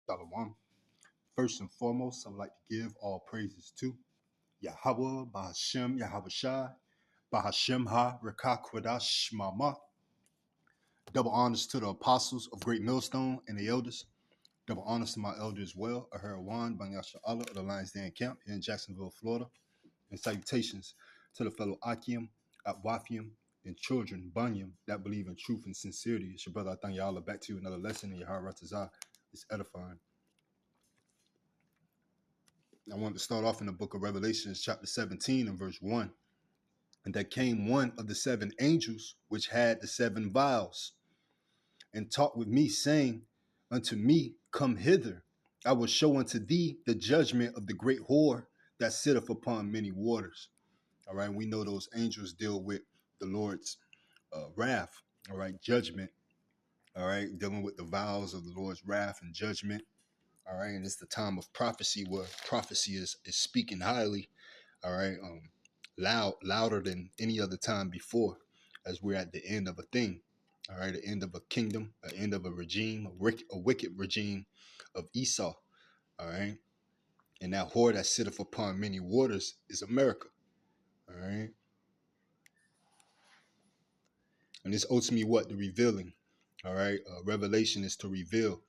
Shalom. First and foremost, I would like to give all praises to Yahweh, Bahashem, Yahweh Shai, Bahashem Ha, Rekah Kwadash Mama. Double honors to the apostles of Great Millstone and the elders. Double honors to my elder as well, Aharawan, Banyasha Allah of the Lions Den Camp here in Jacksonville, Florida. And salutations to the fellow Akim, Atwafium, and children, Bunyam, that believe in truth and sincerity. It's your brother Athanyala back to you another lesson in Yahweh Ratazah. It's edifying. I wanted to start off in the book of Revelations, chapter 17 and verse 1. And there came one of the seven angels, which had the seven vials, and talked with me, saying, Unto me, come hither. I will show unto thee the judgment of the great whore that sitteth upon many waters. All right, we know those angels deal with the Lord's wrath, all right, judgment, all right, dealing with the vials of the Lord's wrath and judgment. All right, and it's the time of prophecy where prophecy is speaking highly, all right, louder than any other time before, as we're at the end of a thing, all right, the end of a kingdom, the end of a regime, a wicked regime of Esau, all right, and that whore that sitteth upon many waters is America, all right, and it's ultimately what the revealing, all right, revelation is to reveal,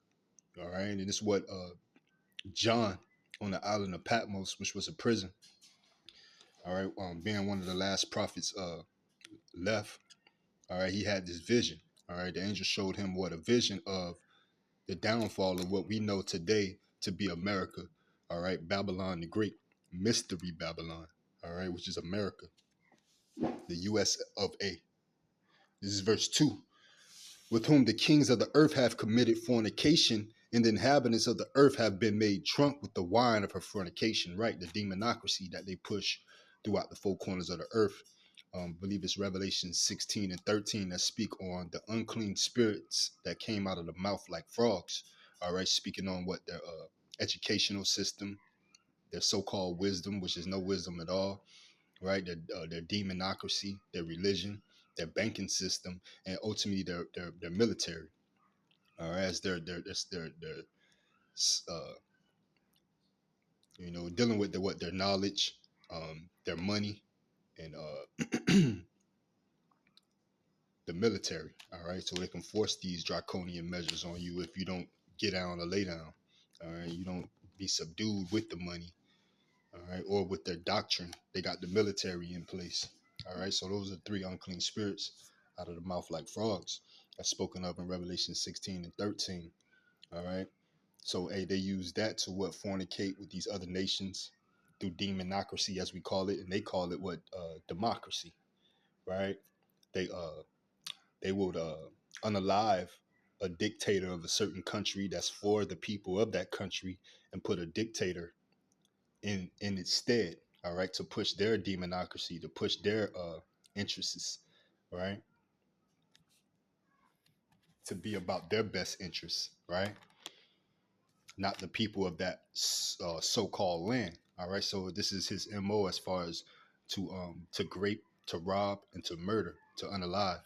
all right, and it's what John on the island of Patmos, which was a prison, all right, being one of the last prophets left. All right, he had this vision. All right, the angel showed him what a vision of the downfall of what we know today to be America. All right, Babylon the Great, mystery Babylon. All right, which is America, the U.S. of A. This is verse 2. With whom the kings of the earth have committed fornication, and the inhabitants of the earth have been made drunk with the wine of her fornication. Right, the demonocracy that they push throughout the four corners of the earth. Believe it's Revelation 16 and 13 that speak on the unclean spirits that came out of the mouth like frogs. All right, speaking on what their educational system, their so-called wisdom, which is no wisdom at all, right? Their demonocracy, their religion, their banking system, and ultimately their military. All right, as their dealing with their knowledge, their money, and the military, all right? So they can force these draconian measures on you if you don't get down or lay down, all right? You don't be subdued with the money, all right? Or with their doctrine. They got the military in place, all right? So those are three unclean spirits out of the mouth like frogs that's spoken of in Revelation 16 and 13, all right? So, hey, they use that to fornicate with these other nations through demonocracy, as we call it, and they call it democracy, right? They they would unalive a dictator of a certain country that's for the people of that country and put a dictator in its stead, all right, to push their demonocracy, to push their interests, right, to be about their best interests, right, not the people of that so-called land, all right. So this is his MO as far as to grape, to rob, and to murder, to unalive,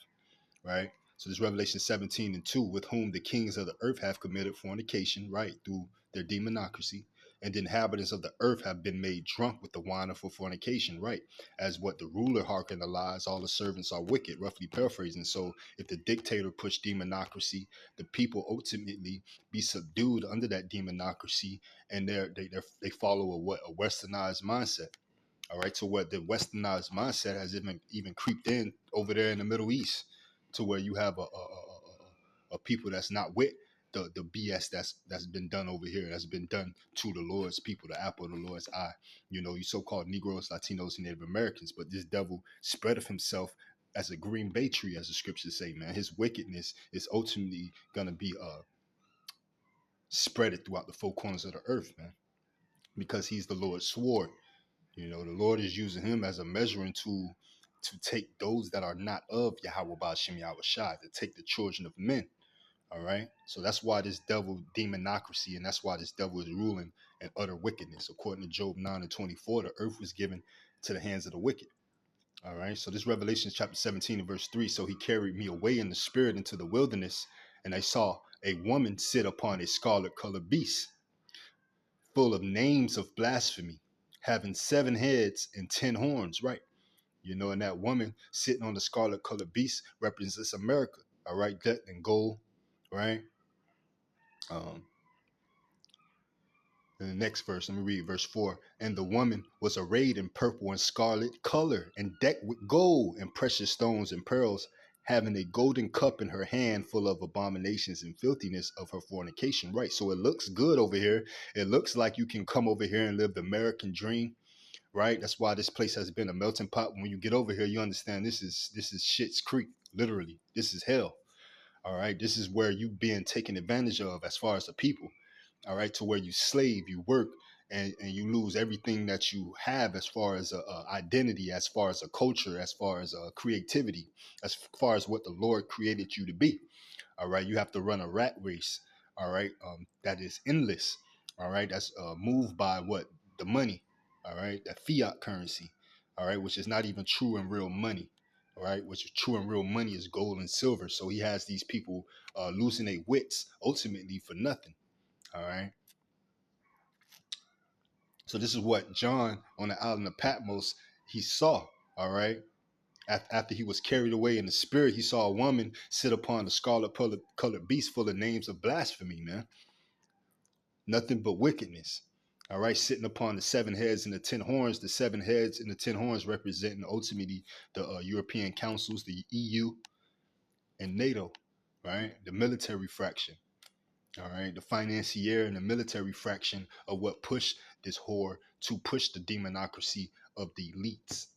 right? So this Revelation 17 and 2, with whom the kings of the earth have committed fornication, right, through their demonocracy, and the inhabitants of the earth have been made drunk with the wine of fornication, right, as what the ruler hearkened the lies, all the servants are wicked, roughly paraphrasing. So if the dictator pushed demonocracy, the people ultimately be subdued under that demonocracy, and they follow a westernized mindset. All right, to what the westernized mindset has even creeped in over there in the Middle East, to where you have a people that's not with the BS that's been done over here, that's been done to the Lord's people, the apple of the Lord's eye. You know, you so-called Negroes, Latinos, and Native Americans, but this devil spreadeth himself as a green bay tree, as the scriptures say, man. His wickedness is ultimately gonna be spreaded throughout the four corners of the earth, man, because he's the Lord's sword. You know, the Lord is using him as a measuring tool to take those that are not of Yahweh Ba'ashem Yahweh Shai, to take the children of men. All right. So that's why this devil demonocracy, and that's why this devil is ruling in utter wickedness. According to Job 9 and 24, the earth was given to the hands of the wicked. All right. So this Revelation chapter 17 and verse 3. So he carried me away in the spirit into the wilderness, and I saw a woman sit upon a scarlet colored beast, full of names of blasphemy, having 7 heads and 10 horns, right? You know, and that woman sitting on the scarlet colored beast represents America, all right, death and gold, right? Um, and the next verse, let me read verse 4. And the woman was arrayed in purple and scarlet color, and decked with gold and precious stones and pearls, having a golden cup in her hand full of abominations and filthiness of her fornication. Right. So it looks good over here. It looks like you can come over here and live the American dream. Right. That's why this place has been a melting pot. When you get over here, you understand this is shit's creek. Literally. This is hell. All right. This is where you being taken advantage of as far as the people. All right, to where you slave, you work, and you lose everything that you have as far as a identity, as far as a culture, as far as a creativity, as far as what the Lord created you to be. All right, you have to run a rat race. All right, that is endless. All right, that's moved by what, the money. All right, that fiat currency. All right, which is not even true and real money. All right, which is true and real money is gold and silver. So he has these people losing their wits ultimately for nothing. All right. So this is what John on the island of Patmos he saw. All right. After he was carried away in the spirit, he saw a woman sit upon the scarlet colored beast full of names of blasphemy, man. Nothing but wickedness. All right, sitting upon the 7 heads and the 10 horns. The 7 heads and the 10 horns representing ultimately the European councils, the EU and NATO, right? The military fraction. All right, the financier and the military fraction of what pushed this whore to push the demonocracy of the elites,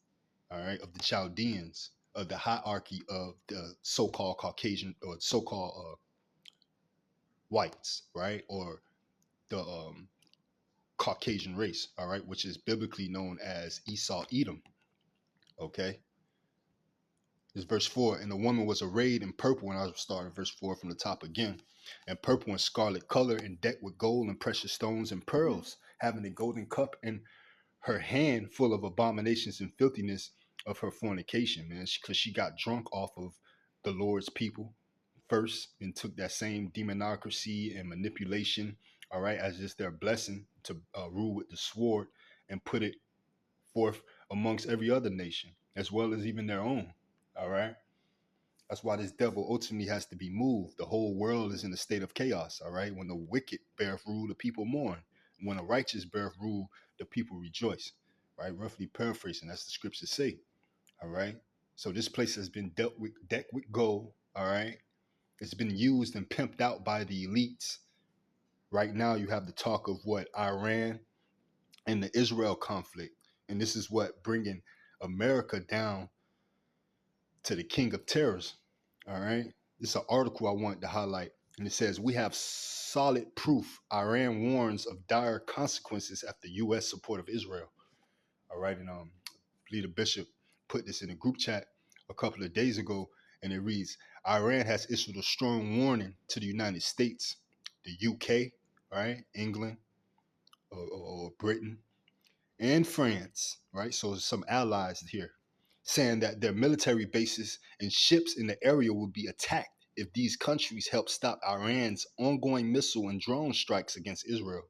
all right, of the Chaldeans, of the hierarchy of the so-called Caucasian or so-called whites, right, or the Caucasian race, all right, which is biblically known as Esau Edom. Okay, this verse 4. And the woman was arrayed in purple, and I'll start verse 4 from the top again. And purple and scarlet color, and decked with gold and precious stones and pearls, having a golden cup in her hand full of abominations and filthiness of her fornication, man. Because she got drunk off of the Lord's people first and took that same demonocracy and manipulation, all right, as just their blessing to rule with the sword and put it forth amongst every other nation, as well as even their own, all right. That's why this devil ultimately has to be moved. The whole world is in a state of chaos, all right? When the wicked beareth rule, the people mourn. When the righteous beareth rule, the people rejoice, right? Roughly paraphrasing, as the scriptures say, all right? So this place has been decked with gold, all right? It's been used and pimped out by the elites. Right now, you have the talk of what, Iran and the Israel conflict. And this is what bringing America down to the king of terrors. All right. It's an article I wanted to highlight. And it says, we have solid proof Iran warns of dire consequences after U.S. support of Israel. All right. And Leader Bishop put this in a group chat a couple of days ago. And it reads, Iran has issued a strong warning to the United States, the UK, right? England or Britain and France, right? So some allies here saying that their military bases and ships in the area will be attacked if these countries help stop Iran's ongoing missile and drone strikes against Israel.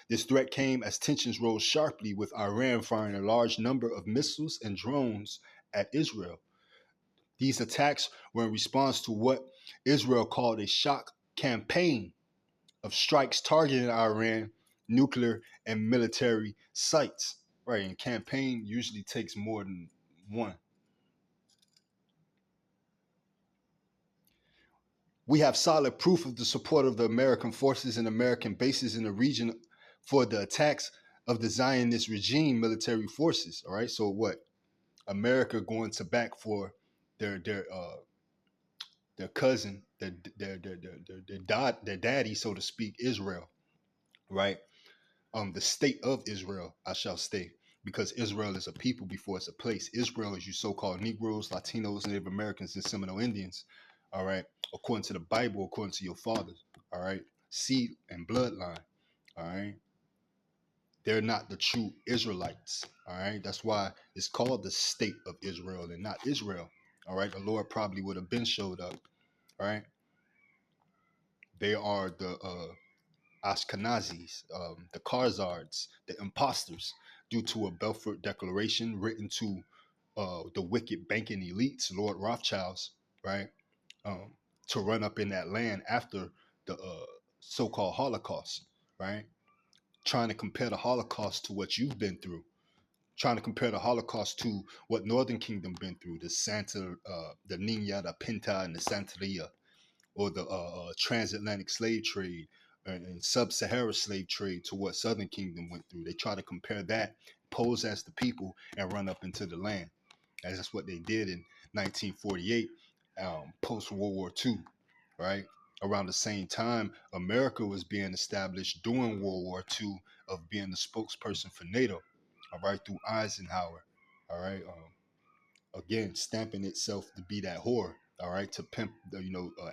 This threat came as tensions rose sharply, with Iran firing a large number of missiles and drones at Israel. These attacks were in response to what Israel called a shock campaign of strikes targeting Iran nuclear and military sites. Right, and campaign usually takes more than one. We have solid proof of the support of the American forces and American bases in the region for the attacks of the Zionist regime military forces. All right, so what? America going to back for their their cousin, their daddy, so to speak, Israel, right? The state of Israel, I shall say, because Israel is a people before it's a place. Israel is you so-called Negroes, Latinos, Native Americans, and Seminole Indians. All right, according to the Bible, according to your fathers. All right, seed and bloodline. All right, they're not the true Israelites. All right, that's why it's called the state of Israel and not Israel. All right, the Lord probably would have been showed up. All right, They are the Ashkenazis, the Khazars, the imposters, due to a Balfour Declaration written to the wicked banking elites, Lord Rothschilds, right, um, to run up in that land after the so-called Holocaust, right? Trying to compare the Holocaust to what you've been through, trying to compare the Holocaust to what Northern Kingdom been through, the Nina, the Pinta, and the Santeria, or the transatlantic slave trade and sub-Sahara slave trade to what Southern Kingdom went through. They try to compare that, pose as the people, and run up into the land. And that's what they did in 1948, post World War II, right? Around the same time, America was being established during World War II of being the spokesperson for NATO, all right, through Eisenhower, all right. Again, stamping itself to be that whore, all right, to pimp,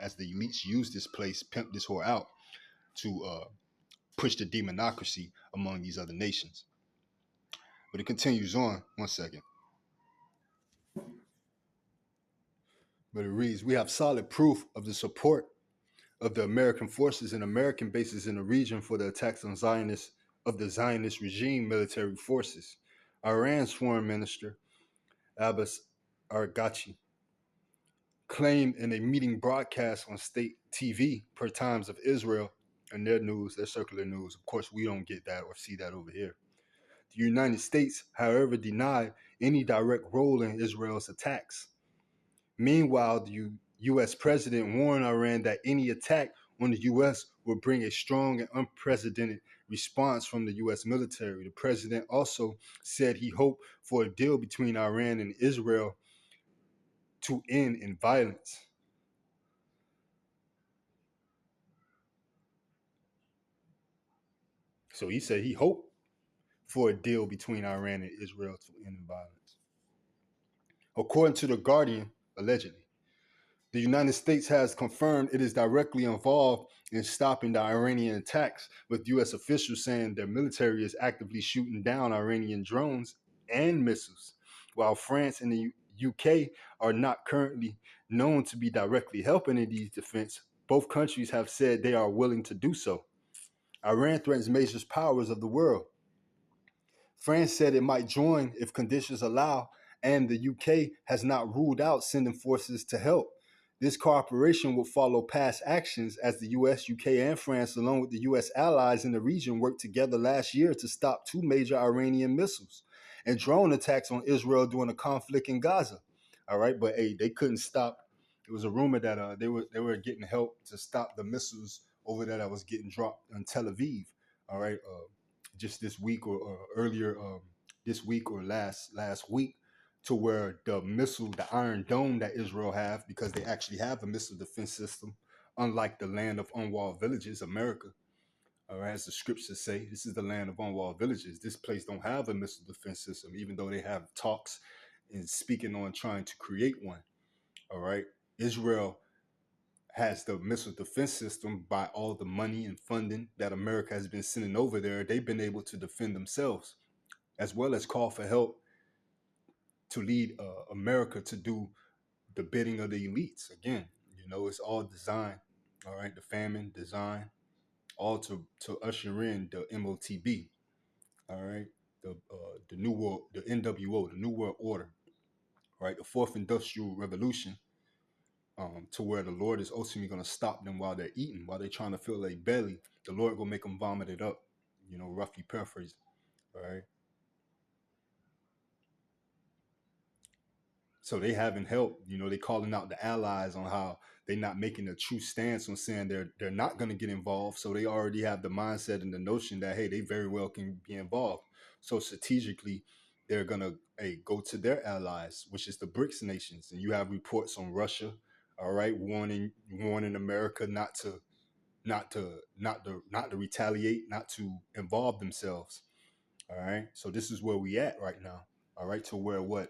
as the elites use this place, pimp this whore out to push the demonocracy among these other nations. But it continues on. One second. But it reads, we have solid proof of the support of the American forces and American bases in the region for the attacks on the Zionist regime military forces. Iran's foreign minister, Abbas Araghchi, claimed in a meeting broadcast on state TV per Times of Israel and their news, their circular news. Of course, we don't get that or see that over here. The United States, however, denied any direct role in Israel's attacks. Meanwhile, the U.S. president warned Iran that any attack on the U.S. would bring a strong and unprecedented response from the U.S. military. The president also said he hoped for a deal between Iran and Israel to end in violence. So he said he hoped for a deal between Iran and Israel to end violence. According to The Guardian, allegedly, the United States has confirmed it is directly involved in stopping the Iranian attacks, with U.S. officials saying their military is actively shooting down Iranian drones and missiles, while France and the UK are not currently known to be directly helping in these defense. Both countries have said they are willing to do so. Iran threatens major powers of the world. France said it might join if conditions allow, and the UK has not ruled out sending forces to help. This cooperation will follow past actions as the US, UK, and France, along with the US allies in the region, worked together last year to stop two major Iranian missiles and drone attacks on Israel during the conflict in Gaza. All right, but hey, they couldn't stop. It was a rumor that they were getting help to stop the missiles over there that was getting dropped in Tel Aviv. All right, just this week or earlier this week or last week, to where the missile, the Iron Dome that Israel have, because they actually have a missile defense system, unlike the land of unwalled villages, America. Or as the scriptures say, this is the land of unwalled villages. This place don't have a missile defense system, even though they have talks and speaking on trying to create one. All right, Israel has the missile defense system by all the money and funding that America has been sending over there. They've been able to defend themselves, as well as call for help to lead America to do the bidding of the elites. Again, it's all designed, all right, the famine design, all to usher in the MOTB, all right, the new world, the NWO, the New World Order, right, the Fourth Industrial Revolution, to where the Lord is ultimately going to stop them while they're eating, while they're trying to fill their belly. The Lord will make them vomit it up, roughly paraphrased, all right. So they haven't helped. They calling out the allies on how they're not making a true stance on saying they're not going to get involved. So they already have the mindset and the notion that hey, they very well can be involved. So strategically, they're gonna go to their allies, which is the BRICS nations, and you have reports on Russia, all right, warning America not to retaliate, not to involve themselves. All right. So this is where we at right now. All right. To where what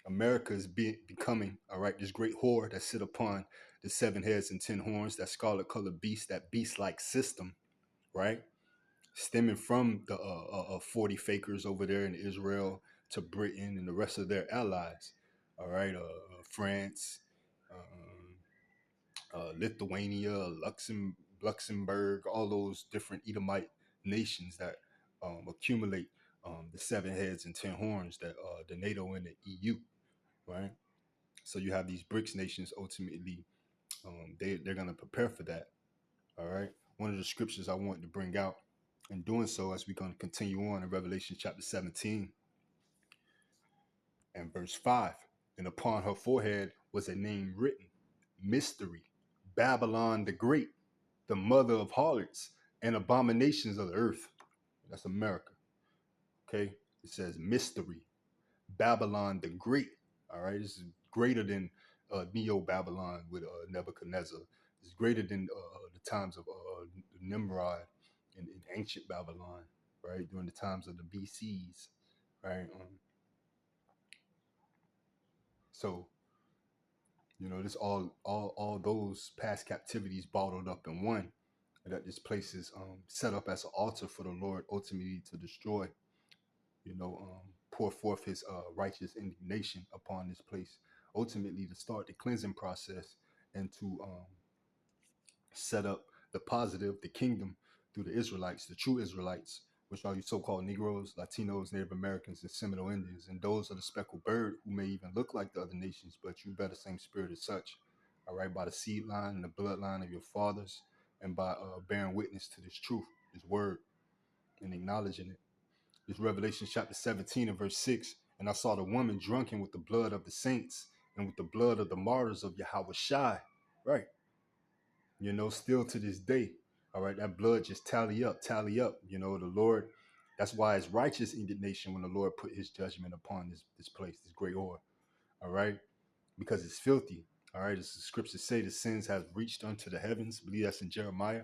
America is becoming, all right, this great whore that sit upon the seven heads and 10 horns, that scarlet colored beast, that beast like system, right? Stemming from the 40 fakers over there in Israel to Britain and the rest of their allies. All right. France, Lithuania, Luxembourg, Luxembourg, all those different Edomite nations that accumulate the 7 heads and 10 horns that the NATO and the EU, right? So you have these BRICS nations ultimately, they're going to prepare for that, all right? One of the scriptures I want to bring out in doing so, as we're going to continue on in Revelation chapter 17 and verse 5. And upon her forehead was a name written, Mystery, Babylon the Great, the mother of harlots and abominations of the earth. That's America. Okay. It says mystery, Babylon the Great. All right. This is greater than Neo Babylon with Nebuchadnezzar. It's greater than the times of Nimrod in ancient Babylon, right? During the times of the BCs, right? So, this all those past captivities bottled up in one. That this place is set up as an altar for the Lord ultimately to destroy, pour forth his righteous indignation upon this place, ultimately to start the cleansing process and to set up the positive, the kingdom through the Israelites, the true Israelites, which are you so-called Negroes, Latinos, Native Americans, and Seminole Indians. And those are the speckled bird who may even look like the other nations, but you bear the same spirit as such, all right, by the seed line and the bloodline of your fathers, and by bearing witness to this truth, this word, and acknowledging it. This Revelation chapter 17 and verse 6. And I saw the woman drunken with the blood of the saints and with the blood of the martyrs of Yahweh Shai. Right. Still to this day. All right. That blood just tally up. The Lord. That's why it's righteous indignation when the Lord put his judgment upon this place, this great whore. All right. Because it's filthy. All right. As the scriptures say, the sins have reached unto the heavens. I believe that's in Jeremiah.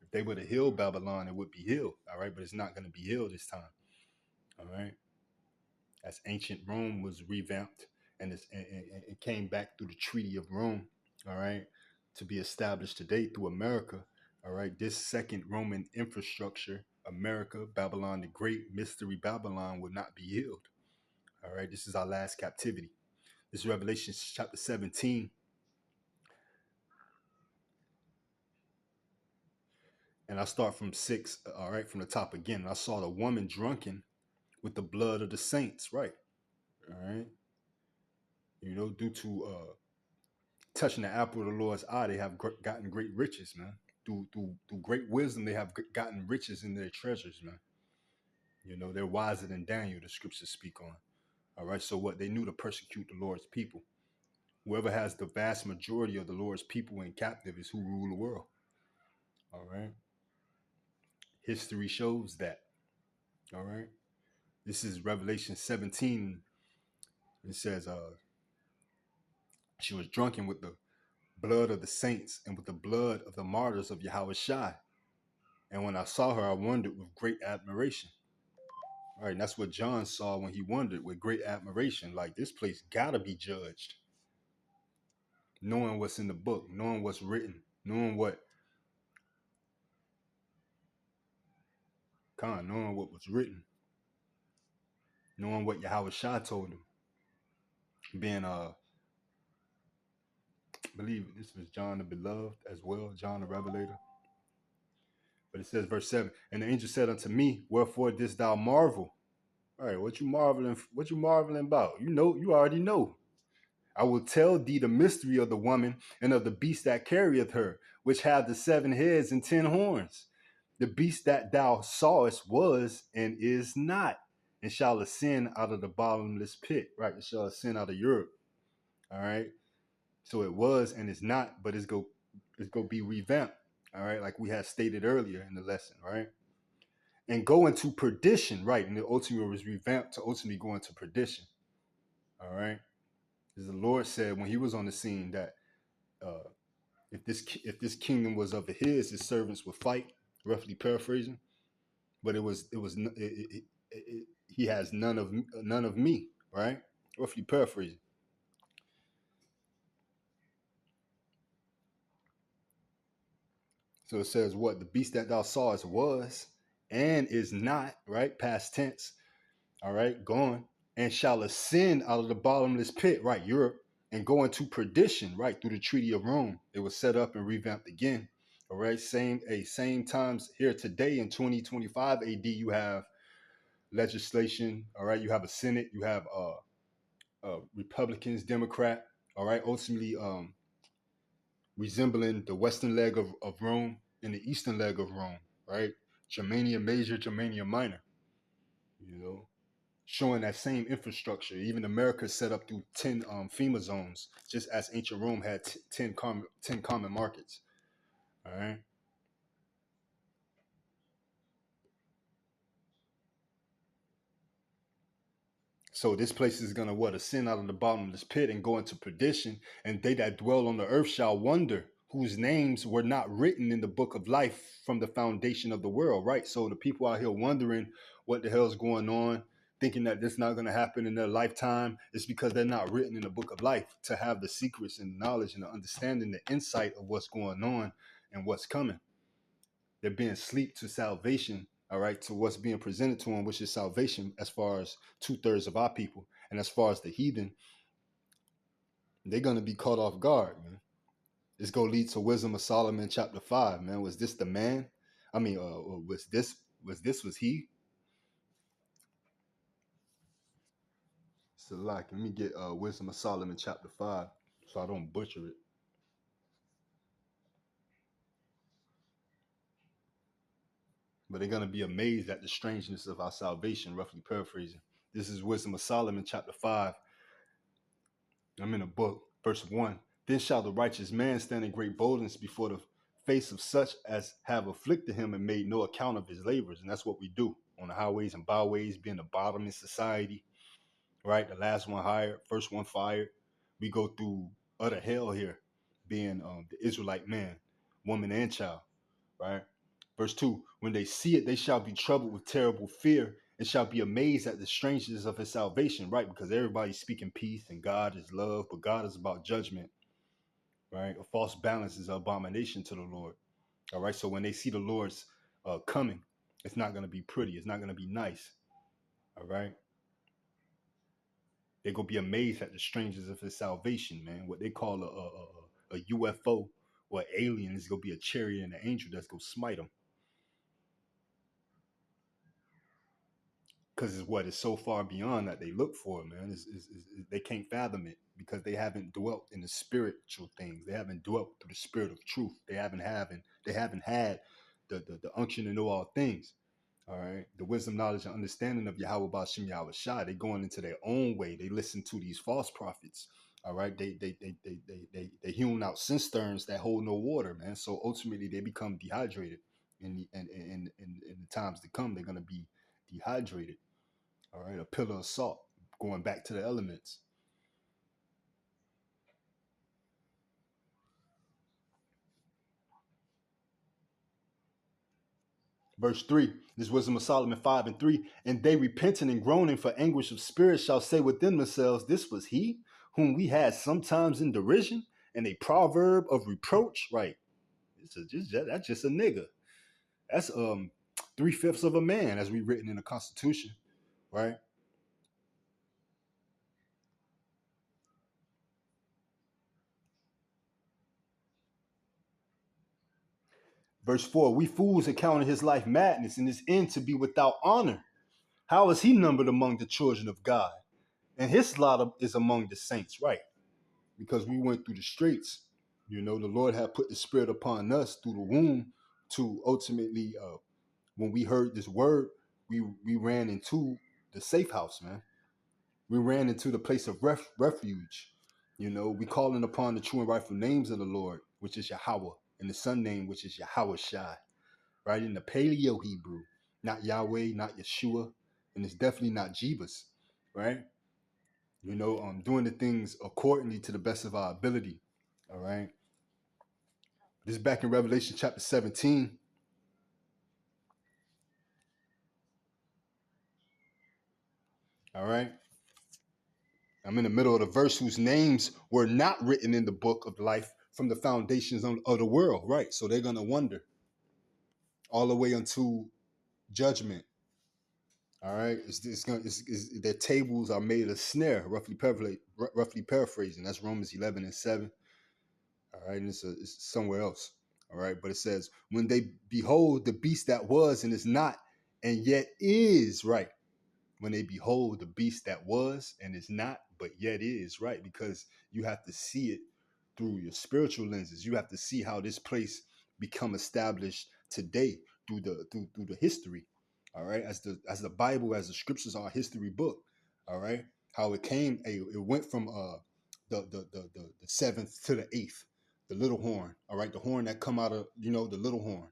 If they were to heal Babylon, it would be healed. All right. But it's not going to be healed this time. All right. As ancient Rome was revamped and it came back through the Treaty of Rome, all right, to be established today through America, all right. This second Roman infrastructure, America, Babylon the Great, Mystery Babylon, will not be healed. All right, this is our last captivity. This is Revelation chapter 17. And I start from 6, all right, from the top again. And I saw the woman drunken with the blood of the saints, right? All right. Due to touching the apple of the Lord's eye, they have gotten great riches, man. Through great wisdom, they have gotten riches in their treasures, man. They're wiser than Daniel, the scriptures speak on. All right, so what? They knew to persecute the Lord's people. Whoever has the vast majority of the Lord's people in captive is who rule the world. All right. History shows that. All right. This is Revelation 17. It says, she was drunken with the blood of the saints and with the blood of the martyrs of Yahweh Shai. And when I saw her, I wondered with great admiration. All right, and that's what John saw when he wondered with great admiration. Like, this place gotta be judged. Knowing what's in the book, knowing what's written, knowing what was written, knowing what Yahweh Shah told him. Being I believe this was John the Beloved as well, John the Revelator. But it says, verse 7, and the angel said unto me, wherefore didst thou marvel? All right, what you marveling about? You already know. I will tell thee the mystery of the woman and of the beast that carrieth her, which have the 7 heads and 10 horns. The beast that thou sawest was and is not, and shall ascend out of the bottomless pit. Right, it shall ascend out of Europe. All right. So it was and is not, but it's go be revamped. All right, like we had stated earlier in the lesson, right? And go into perdition, right? And the ultimately was revamped to ultimately go into perdition. All right. As the Lord said when he was on the scene that if this kingdom was of his servants would fight, roughly paraphrasing, but he has none of me, right? Roughly paraphrasing. So it says what? The beast that thou sawest was and is not, right? Past tense, all right, gone, and shall ascend out of the bottomless pit, right? Europe, and go into perdition, right? Through the Treaty of Rome. It was set up and revamped again, All right, same times here today in 2025 AD, you have legislation. All right, you have a Senate, you have Republicans, Democrat. All right, ultimately resembling the western leg of Rome and the eastern leg of Rome. Right, Germania Major, Germania Minor. You know, showing that same infrastructure. Even America is set up through 10 FEMA zones, just as ancient Rome had 10 common markets. All right. So this place is gonna what ascend out of the bottomless pit and go into perdition, and they that dwell on the earth shall wonder, whose names were not written in the book of life from the foundation of the world. Right. So the people out here wondering what the hell's going on, thinking that this not gonna happen in their lifetime, is because they're not written in the book of life to have the secrets and knowledge and the understanding, the insight of what's going on and what's coming. They're being sleep to salvation, all right, to what's being presented to them, which is salvation as far as 2/3 of our people. And as far as the heathen, they're going to be caught off guard, man. It's going to lead to Wisdom of Solomon chapter 5, man. Was this the man? I mean, was he? So like, let me get Wisdom of Solomon chapter 5 so I don't butcher it. But they're going to be amazed at the strangeness of our salvation, roughly paraphrasing. This is Wisdom of Solomon chapter 5. I'm in a book, verse 1. Then shall the righteous man stand in great boldness before the face of such as have afflicted him and made no account of his labors. And that's what we do on the highways and byways, being the bottom in society, right? The last one hired, first one fired. We go through utter hell here, being the Israelite man, woman, and child, right? Verse 2, when they see it, they shall be troubled with terrible fear and shall be amazed at the strangeness of his salvation, right? Because everybody's speaking peace and God is love, but God is about judgment, right? A false balance is an abomination to the Lord, all right? So when they see the Lord's coming, it's not going to be pretty. It's not going to be nice, all right? They're going to be amazed at the strangeness of his salvation, man. What they call a UFO or alien is going to be a chariot and an angel that's going to smite them. Because it's what is so far beyond that they look for, man. They can't fathom it because they haven't dwelt in the spiritual things. They haven't dwelt through the spirit of truth. They haven't had the unction to know all things. All right, the wisdom, knowledge, and understanding of Yahweh Bashim Yahweh Shai. They going into their own way. They listen to these false prophets. All right, they hewn out cisterns that hold no water, man. So ultimately, they become dehydrated. In the times to come, they're gonna be dehydrated. All right, a pillar of salt, going back to the elements. Verse 3, this Wisdom of Solomon 5 and 3. And they repenting and groaning for anguish of spirit shall say within themselves, this was he whom we had sometimes in derision, and a proverb of reproach. Right. That's just a nigga. That's 3/5 of a man, as we written in the Constitution. Right. Verse 4, we fools accounted his life madness and his end to be without honor. How is he numbered among the children of God? And his lot is among the saints, right? Because we went through the straits. You know, the Lord had put the spirit upon us through the womb to ultimately, when we heard this word, we ran into the safe house, man. We ran into the place of refuge. You know, we calling upon the true and rightful names of the Lord, which is Yahweh, and the Son name, which is Yahweh Shai, right? In the Paleo Hebrew, not Yahweh, not Yeshua, and it's definitely not Jebus, right? You know, doing the things accordingly to the best of our ability. All right. This is back in Revelation chapter 17. All right. I'm in the middle of the verse whose names were not written in the book of life from the foundations of the world. Right. So they're going to wonder all the way unto judgment. All right. Their tables are made of snare, roughly paraphrasing. That's Romans 11 and 7. All right. And it's somewhere else. All right. But it says, when they behold the beast that was and is not, and yet is, right? When they behold the beast that was and is not, but yet is, right? Because you have to see it through your spiritual lenses. You have to see how this place become established today through the history. All right, as the Bible, as the scriptures are a history book. All right, how it came, it went from the seventh to the eighth, the little horn. All right, the horn that come out of the little horn.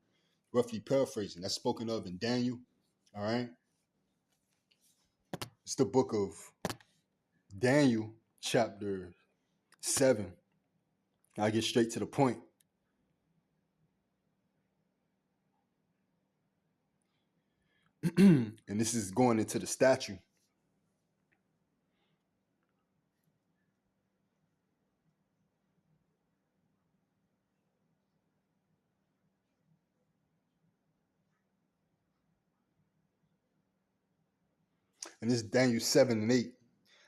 Roughly paraphrasing, that's spoken of in Daniel. All right, it's the book of Daniel, chapter 7. I get straight to the point. And this is going into the statue. And this is Daniel 7 and 8.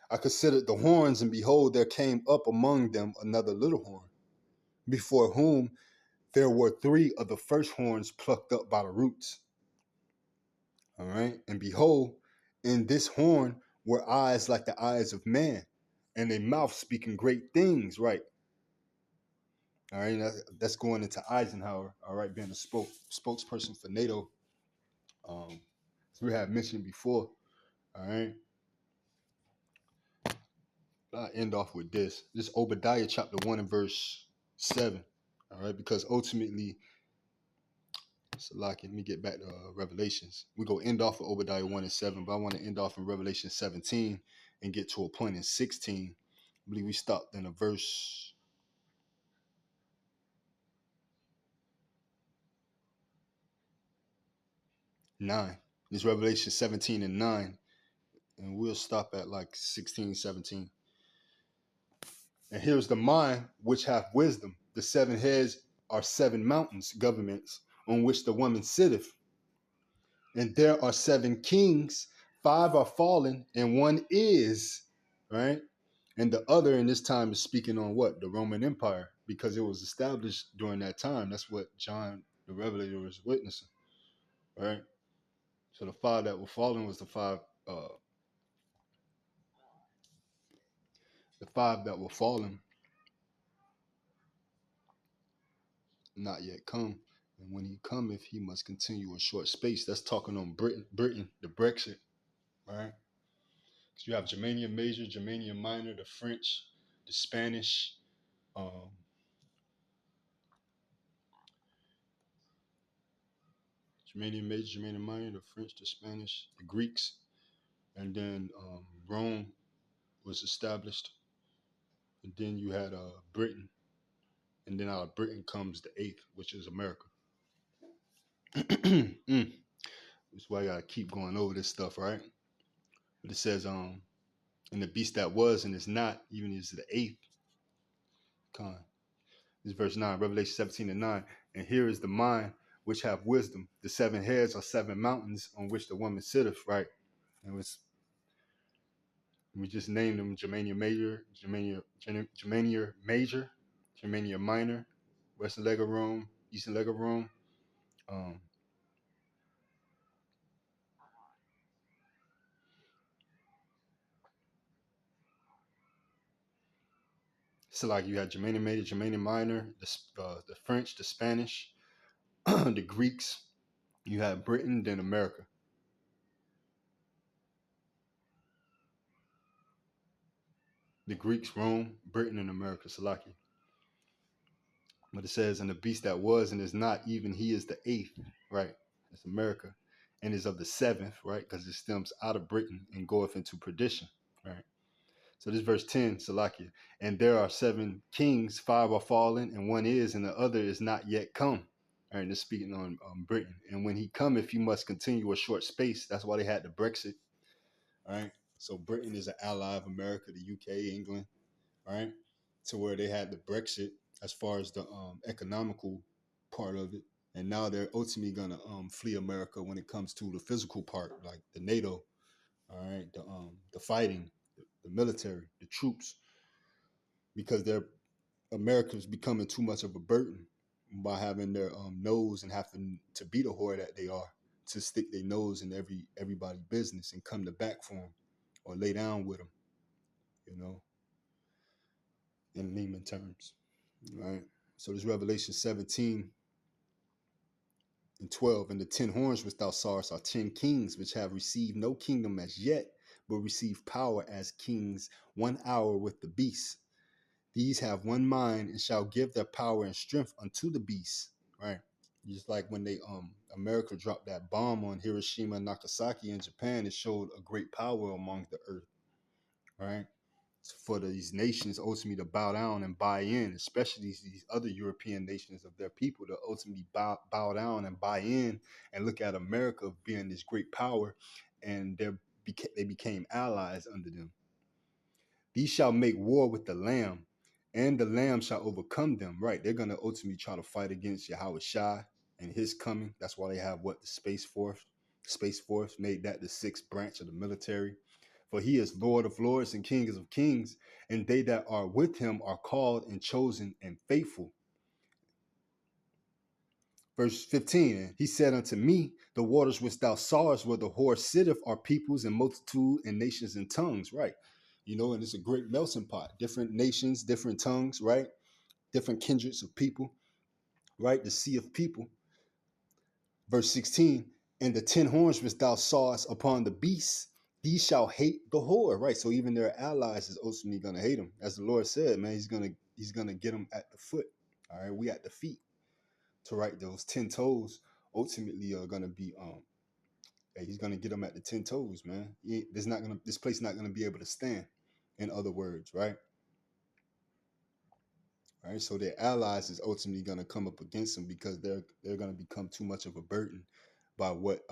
I considered the horns, and behold, there came up among them another little horn, before whom there were three of the first horns plucked up by the roots. All right. And behold, in this horn were eyes like the eyes of man, and a mouth speaking great things, right? All right. That's going into Eisenhower, all right, being a spokesperson for NATO. As we have mentioned before, all right. I'll end off with this. This Obadiah chapter 1 and verse 7. All right, because ultimately, so like, let me get back to Revelations. We go end off with Obadiah 1 and 7, but I want to end off in Revelation 17 and get to a point in 16. I believe we stopped in a verse 9. This Revelation 17 and 9. And we'll stop at like 16, 17. And here's the mind which hath wisdom. The seven heads are seven mountains, governments, on which the woman sitteth. And there are seven kings, five are fallen, and one is, right? And the other in this time is speaking on what? The Roman Empire, because it was established during that time. That's what John the Revelator was witnessing, right? So the five that were fallen was uh the five that were fallen, not yet come. And when he cometh, he must continue a short space. That's talking on Britain, the Brexit, right? Because you have Germania Major, Germania Minor, the French, the Spanish, um, Germania Major, Germania Minor, the French, the Spanish, the Greeks, and then Rome was established. And then you had Britain, and then out of Britain comes the eighth, which is America. Mm. That's why I gotta keep going over this stuff, right? But it says, and the beast that was and is not, even is the eighth. Con. This is verse 9, Revelation 17 and 9. And here is the mind which have wisdom. The seven heads are seven mountains on which the woman sitteth, right? And we just named them Germania Major, Germania Major, Germania Minor, Western Leg of Rome, Eastern Leg of Rome. Um, so like you had Germania Major, Germania Minor, the French, the Spanish, the Greeks. You had Britain, then America. The Greeks, Rome, Britain, and America, Salaki. But it says, and the beast that was and is not, even he is the eighth, right? That's America, and is of the seventh, right? Because it stems out of Britain and goeth into perdition, right? So this verse 10, Salakia, and there are seven kings, five are fallen, and one is, and the other is not yet come. All right, and it's speaking on Britain. And when he cometh, he must continue a short space. That's why they had the Brexit. All right. So Britain is an ally of America, the UK, England, right? To where they had the Brexit as far as the economical part of it. And now they're ultimately gonna flee America when it comes to the physical part, like the NATO, all right, the fighting, the military, the troops, because they're America's becoming too much of a burden. by having their nose and having to be the whore that they are, to stick their nose in everybody business and come to back for them or lay down with them, you know, in layman terms, right? So this Revelation 17:12, and the 10 horns which thou sawest are 10 kings, which have received no kingdom as yet, but receive power as kings 1 hour with the beast. These have one mind and shall give their power and strength unto the beast. Right. Just like when they America dropped that bomb on Hiroshima and Nagasaki in Japan, it showed a great power among the earth. Right. For these nations ultimately to bow down and buy in, especially these other European nations of their people to ultimately bow down and buy in and look at America being this great power, and they became allies under them. These shall make war with the Lamb, and the Lamb shall overcome them. Right, they're going to ultimately try to fight against Yahweh Shai and his coming. That's why they have what, the Space Force. Space Force made that the sixth branch of the military. For he is Lord of lords and King of kings, and they that are with him are called and chosen and faithful. Verse 15, and he said unto me, the waters which thou sawest where the whore sitteth are peoples and multitude and nations and tongues. Right. You know, and it's a great melting pot. Different nations, different tongues, right? Different kindreds of people, right? The sea of people. Verse 16, and the 10 horns which thou sawest upon the beast, these shall hate the whore, right? So even their allies is ultimately going to hate them. As the Lord said, man, he's gonna get them at the foot. All right, we at the feet. To right, those 10 toes ultimately are going to be he's going to get them at the 10 toes, man. This place not going to be able to stand, in other words, right? Right, so their allies is ultimately going to come up against them because they're going to become too much of a burden by what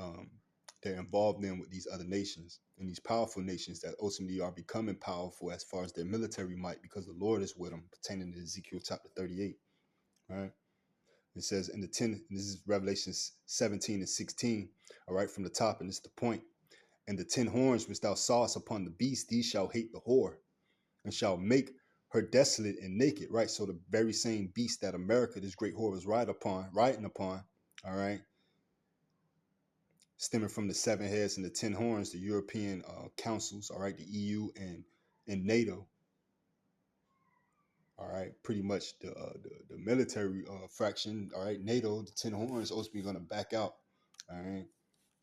they're involved in with these other nations and these powerful nations that ultimately are becoming powerful as far as their military might, because the Lord is with them, pertaining to Ezekiel chapter 38. Right, it says in the 10, and this is Revelation 17:16. All right, from the top, and it's the point. And the 10 horns which thou sawest upon the beast, these shall hate the whore, and shall make her desolate and naked. Right, so the very same beast that America, this great whore, was riding upon, all right, stemming from the 7 heads and the 10 horns, the European councils, all right, the EU and NATO, all right, pretty much the military fraction, all right, NATO, the 10 horns ultimately going to back out, all right.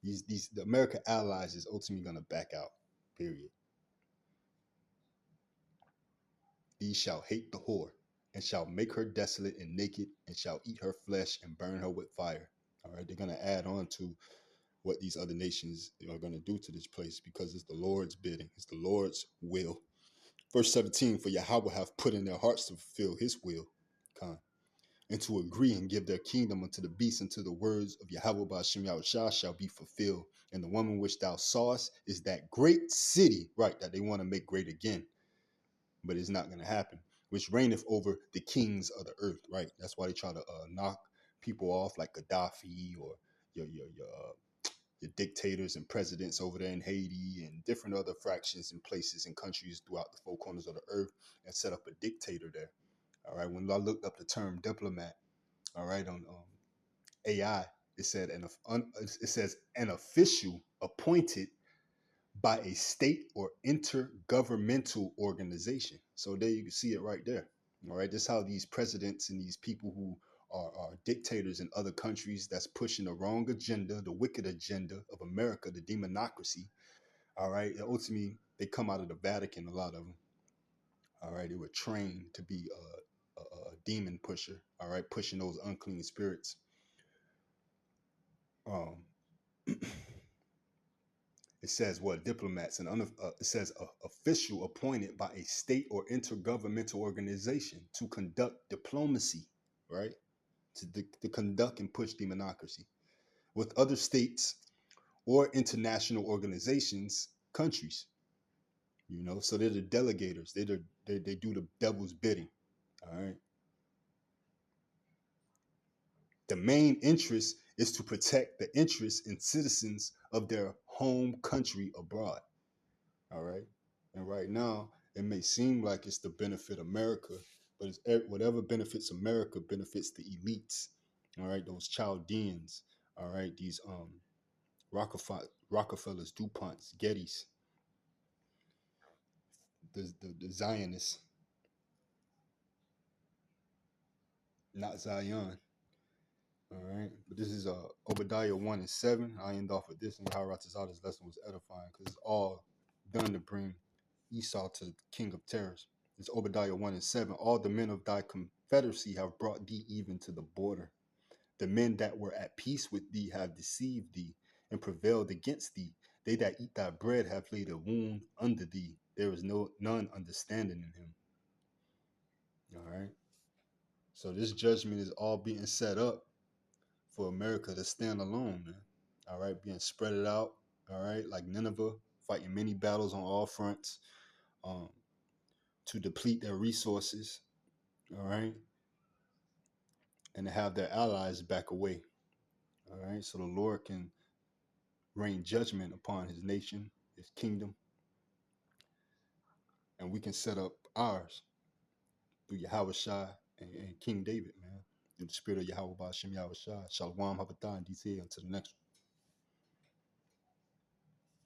The American allies is ultimately going to back out. Period. These shall hate the whore, and shall make her desolate and naked, and shall eat her flesh and burn her with fire. All right, they're going to add on to what these other nations are going to do to this place, because it's the Lord's bidding, it's the Lord's will. Verse 17, for Yahweh hath put in their hearts to fulfill his will, and to agree and give their kingdom unto the beast, until the words of Yahweh by Hashem Yahushua shall be fulfilled. And the woman which thou sawest is that great city, right, that they want to make great again, but it's not going to happen, which reigneth over the kings of the earth, right? That's why they try to knock people off like Gaddafi or your dictators and presidents over there in Haiti and different other fractions and places and countries throughout the four corners of the earth, and set up a dictator there. All right. When I looked up the term diplomat, all right, on AI, it said it says an official appointed by a state or intergovernmental organization. So there you can see it right there. All right, this is how these presidents and these people who are dictators in other countries that's pushing the wrong agenda, the wicked agenda of America, the demonocracy. All right, and ultimately they come out of the Vatican. A lot of them. All right, they were trained to be a demon pusher. All right, pushing those unclean spirits. Um, It says what? Diplomats, and it says official appointed by a state or intergovernmental organization to conduct diplomacy, right? To conduct and push demonocracy with other states or international organizations, countries. You know, so they're the delegators. They do the devil's bidding. All right. The main interest is to protect the interests and citizens of their home country abroad. All right. And right now, it may seem like it's to benefit America, but it's whatever benefits America benefits the elites. All right, those Chaldeans. All right, these Rockefellers, DuPonts, Gettys, the Zionists, not Zion. All right, but this is Obadiah 1:7. I end off with this, and Yaharatazada's lesson was edifying because it's all done to bring Esau to the king of terrors. It's Obadiah 1:7. All the men of thy confederacy have brought thee even to the border. The men that were at peace with thee have deceived thee and prevailed against thee. They that eat thy bread have laid a wound under thee. There is none understanding in him. All right. So this judgment is all being set up for America to stand alone, man. All right, being spread it out. All right, like Nineveh, fighting many battles on all fronts, um, to deplete their resources. All right, and to have their allies back away. All right, so the Lord can rain judgment upon His nation, His kingdom, and we can set up ours through Yahweh Shai and King David, man. Through the spirit of Yahweh Ba'Shem Yahweh Shai. Shalom, Habatah, and DTA. Until the next one.